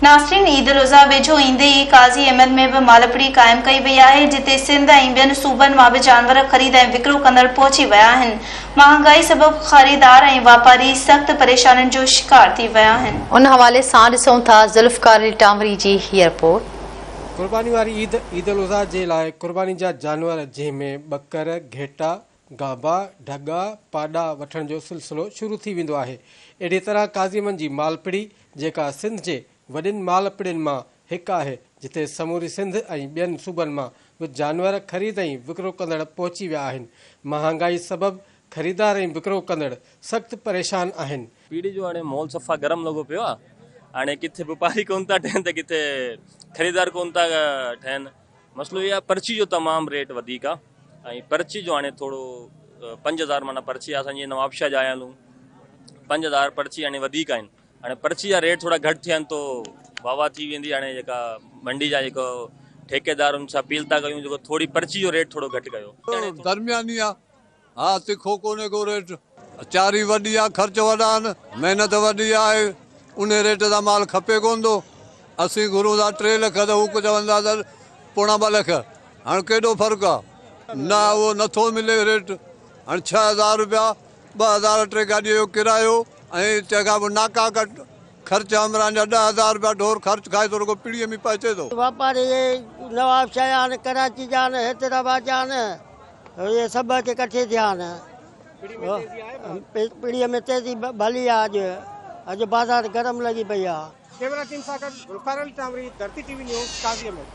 नासरीन ईद उल अज़हा वेझो ईंदे ई काज़ी अहमद में भी मालपड़ी क़ाइम कई वई आहे, जिते सिंध ऐं ॿियनि सूबनि मां बि जानवर ख़रीद ऐं विकिरो कंदड़ पहुची विया आहिनि। महांगाई सबबि ख़रीदार ऐं वापारी सख़्त परेशानियुनि जो शिकार थी विया आहिनि। उन हवाले सां ॾिसूं था ज़ुल्फ़कार टांवरी जी हीअ रिपोर्ट। कुर्बानी वारी ईद उल अज़हा जे लाइ कुर्बानी जा जानवर जंहिंमें बकर, घेटा, गाबा, ढगा, पाॾा वठण जो सिलसिलो शुरू थी वेंदो आहे। अहिड़ी तरह काज़ी अहमद जी मालपड़ी जेका सिंध जे वॾियुनि मालपड़ियुनि मां हिकु आहे, जिते समूरी सिंध ऐं ॿियनि सूबनि मां बि जानवर ख़रीद ऐं विकिरो कंदड़ पहुची विया आहिनि। महांगाई सबबि ख़रीदार ऐं विकिरो कंदड़ सख़्तु परेशान आहिनि। पीढ़ी जो हाणे माहौल सफ़ा गरम लॻो पियो आहे। हाणे किथे व्यापारी कोन था ठहनि त किथे ख़रीदार कोन था ठहनि। मसइलो इहो आहे पर्ची जो तमामु रेट वधीक आहे ऐं पर्ची जो हाणे थोरो 5000 माना पर्ची आहे असांजी नवाबशाह जा आहियूं 5000 पर्ची हाणे वधीक आहिनि। हाणे पर्ची जा रेट थोरा घटि थियनि तो वाह थी वेंदी। हाणे जेका मंडी जा जेको ठेकेदार उन सां अपील था कयूं जेको थोरी पर्ची जो रेट थोरो घटि कयो। दरमियानी आहे, हा तिखो कोन्हे को रेट, चारी वॾी आहे, ख़र्च वॾा आहिनि, महिनत वॾी आहे, उन रेट जा माल खपे कोन थो। असीं घुरूं था 3 लख त हू चवंदा त 2.25 लख। हाणे केॾो फ़र्क़ु आहे, न उहो नथो मिले रेट। हाणे 6000 रुपया 2000 टे गाॾीअ जो किरायो ऐं तंहिंखां पोइ नाका कट ख़र्च अमरान जा 10,000 रुपया ढोर ख़र्च खाए थो रुगो पीढ़ीअ में पचे थो। वापारी नवाबशाह जा आहिनि, कराची जा आहिनि, हैदराबाद जा आहिनि, इहे सभु अचे इकठे थिया आहिनि। पीढ़ीअ में तेज़ी भली आहे। अॼु बाज़ार गरम लॻी पई आहे। कैमरा टीम सां गॾु ज़ुल्फ़कार टांवरी, धरती टीवी न्यूज़, काज़ी अहमद।